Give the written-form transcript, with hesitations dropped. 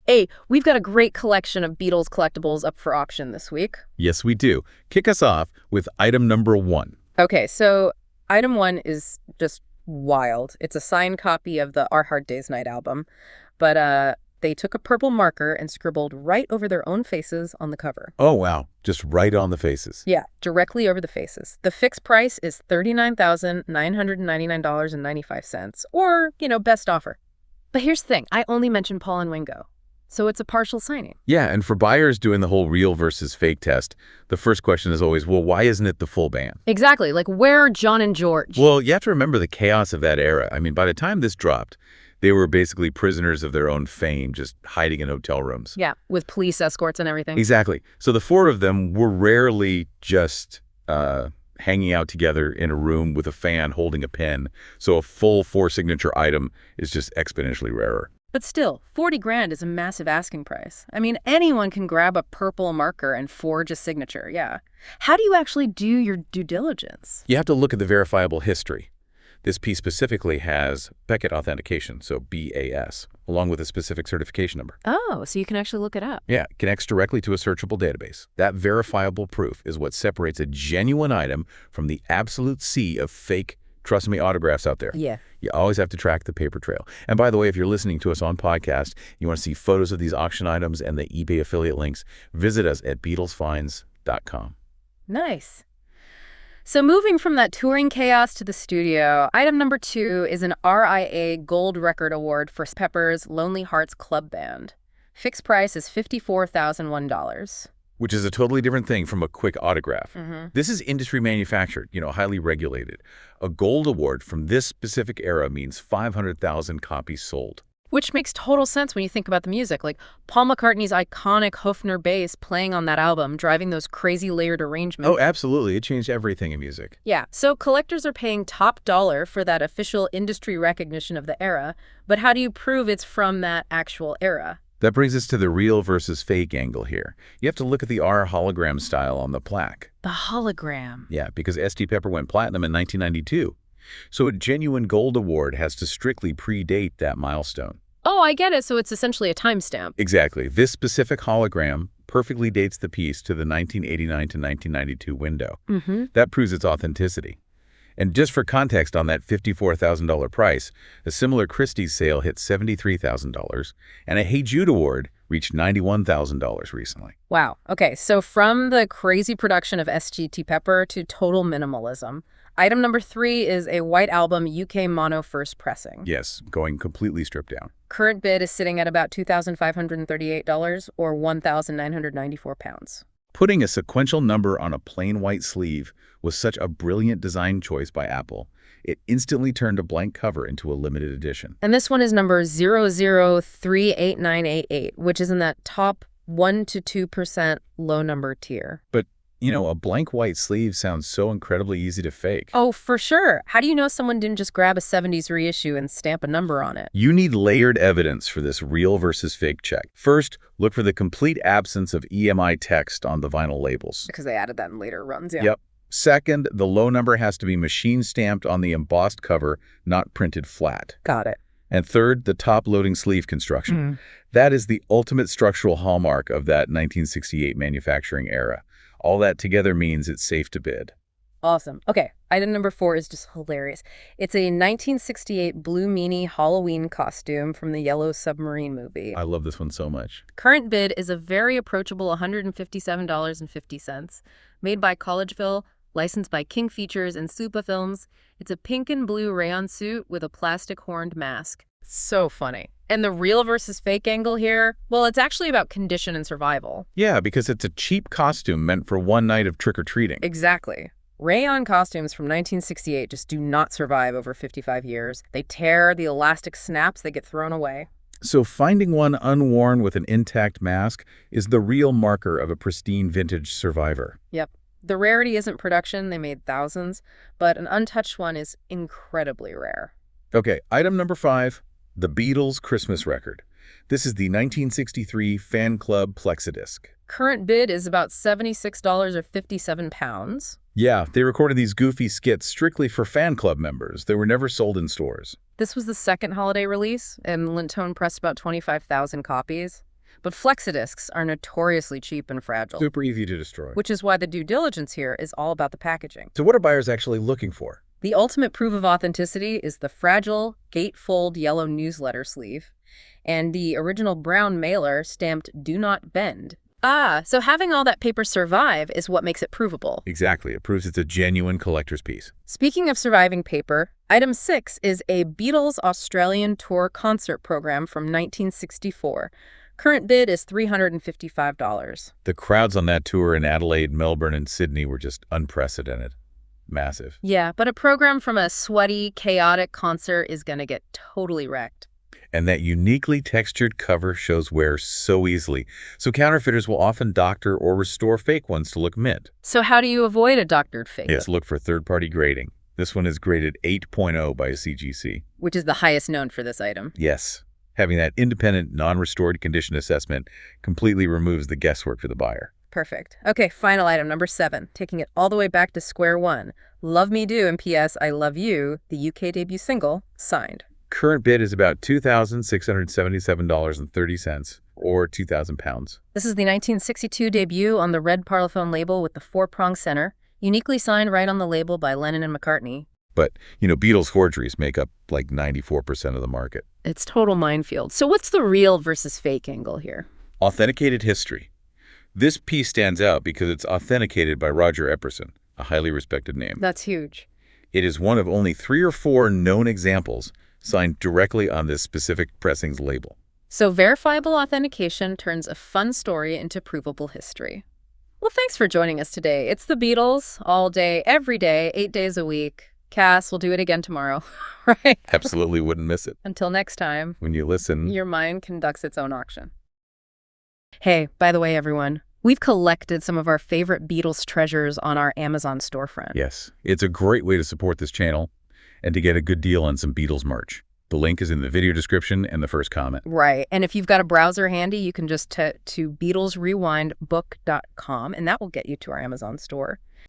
Hey, we've got a great collection of Beatles collectibles up for auction this week. Yes, we do. Kick us off with item number 1. Okay, so item 1 is just wild. It's a signed copy of the Our Hard Day's Night album, but they took a purple marker and scribbled right over their own faces on the cover. Oh, wow. Just right on the faces. Yeah, directly over the faces. The fixed price is $39,999.95, or, best offer. But here's the thing. I only mentioned Paul and Ringo, so it's a partial signing. Yeah, and for buyers doing the whole real versus fake test, the first question is always, well, why isn't it the full band? Exactly. Like, where are John and George? Well, you have to remember the chaos of that era. I mean, by the time this dropped, they were basically prisoners of their own fame, just hiding in hotel rooms. Yeah, with police escorts and everything. Exactly. So the 4 of them were rarely just hanging out together in a room with a fan holding a pen. So a full 4-signature item is just exponentially rarer. But still, 40 grand is a massive asking price. I mean, anyone can grab a purple marker and forge a signature, yeah. How do you actually do your due diligence? You have to look at the verifiable history. This piece specifically has Beckett authentication, so BAS, along with a specific certification number. Oh, so you can actually look it up. Yeah, it connects directly to a searchable database. That verifiable proof is what separates a genuine item from the absolute sea of fake, trust me, autographs out there. Yeah. You always have to track the paper trail. And by the way, if you're listening to us on podcast, you want to see photos of these auction items and the eBay affiliate links, visit us at BeatlesFinds.com. Nice. So moving from that touring chaos to the studio, item number 2 is an RIA Gold Record Award for Pepper's Lonely Hearts Club Band. Fixed price is $54,001. Which is a totally different thing from a quick autograph. Mm-hmm. This is industry manufactured, highly regulated. A gold award from this specific era means 500,000 copies sold. Which makes total sense when you think about the music, like Paul McCartney's iconic Hofner bass playing on that album, driving those crazy layered arrangements. Oh, absolutely. It changed everything in music. Yeah, so collectors are paying top dollar for that official industry recognition of the era, but how do you prove it's from that actual era? That brings us to the real versus fake angle here. You have to look at the R hologram style on the plaque. The hologram. Yeah, because St. Pepper went platinum in 1992. So a genuine gold award has to strictly predate that milestone. Oh, I get it. So it's essentially a timestamp. Exactly. This specific hologram perfectly dates the piece to the 1989 to 1992 window. Mm-hmm. That proves its authenticity. And just for context on that $54,000 price, a similar Christie's sale hit $73,000, and a Hey Jude award reached $91,000 recently. Wow. Okay, so from the crazy production of St. Pepper to total minimalism, item number 3 is a White Album UK mono first pressing. Yes, going completely stripped down. Current bid is sitting at about $2,538 or £1,994. Putting a sequential number on a plain white sleeve was such a brilliant design choice by Apple. It instantly turned a blank cover into a limited edition. And this one is number 00388988, which is in that top 1 to 2% low number tier. But, a blank white sleeve sounds so incredibly easy to fake. Oh, for sure. How do you know someone didn't just grab a 70s reissue and stamp a number on it? You need layered evidence for this real versus fake check. First, look for the complete absence of EMI text on the vinyl labels. Because they added that in later runs, yeah. Yep. Second, the low number has to be machine stamped on the embossed cover, not printed flat. Got it. And third, the top-loading sleeve construction. That is the ultimate structural hallmark of that 1968 manufacturing era. All that together means it's safe to bid. Awesome. Okay, item number 4 is just hilarious. It's a 1968 Blue Meanie Halloween costume from the Yellow Submarine movie. I love this one so much. Current bid is a very approachable $157.50, made by Collegeville, licensed by King Features and Supa Films. It's a pink and blue rayon suit with a plastic horned mask. So funny. And the real versus fake angle here, well, it's actually about condition and survival. Yeah, because it's a cheap costume meant for one night of trick-or-treating. Exactly. Rayon costumes from 1968 just do not survive over 55 years. They tear, the elastic snaps, they get thrown away. So finding one unworn with an intact mask is the real marker of a pristine vintage survivor. Yep. The rarity isn't production, they made thousands, but an untouched one is incredibly rare. Okay, item number 5, the Beatles Christmas record. This is the 1963 Fan Club Plexidisc. Current bid is about $76 or 57 pounds. Yeah, they recorded these goofy skits strictly for fan club members. They were never sold in stores. This was the second holiday release, and Lintone pressed about 25,000 copies. But flexidiscs are notoriously cheap and fragile, Super easy to destroy. which is why the due diligence here is all about the packaging. So what are buyers actually looking for? The ultimate proof of authenticity is the fragile, gatefold yellow newsletter sleeve and the original brown mailer stamped "Do Not Bend." So having all that paper survive is what makes it provable. Exactly. It proves it's a genuine collector's piece. Speaking of surviving paper, item 6 is a Beatles Australian tour concert program from 1964. Current bid is $355. The crowds on that tour in Adelaide, Melbourne, and Sydney were just unprecedented. Massive. Yeah, but a program from a sweaty, chaotic concert is going to get totally wrecked. And that uniquely textured cover shows wear so easily, so counterfeiters will often doctor or restore fake ones to look mint. So how do you avoid a doctored fake? Yes, look for third-party grading. This one is graded 8.0 by CGC. Which is the highest known for this item. Yes, having that independent, non-restored condition assessment completely removes the guesswork for the buyer. Perfect. Okay, final item, number 7, taking it all the way back to square one. Love Me Do and P.S. I Love You, the UK debut single, signed. Current bid is about $2,677.30, or 2,000 pounds. This is the 1962 debut on the red Parlophone label with the 4-prong center, uniquely signed right on the label by Lennon and McCartney. But, Beatles forgeries make up like 94% of the market. It's total minefield. So what's the real versus fake angle here? Authenticated history. This piece stands out because it's authenticated by Roger Epperson, a highly respected name. That's huge. It is one of only 3 or 4 known examples signed directly on this specific pressing's label. So verifiable authentication turns a fun story into provable history. Well, thanks for joining us today. It's the Beatles, all day, every day, 8 days a week. Cass, we'll do it again tomorrow, right? Absolutely wouldn't miss it. Until next time, When you listen, your mind conducts its own auction. Hey, by the way, everyone, we've collected some of our favorite Beatles treasures on our Amazon storefront. yes, it's a great way to support this channel and to get a good deal on some Beatles merch. The link is in the video description and the first comment. Right. And if you've got a browser handy, you can just to BeatlesRewindBook.com, and that will get you to our Amazon store.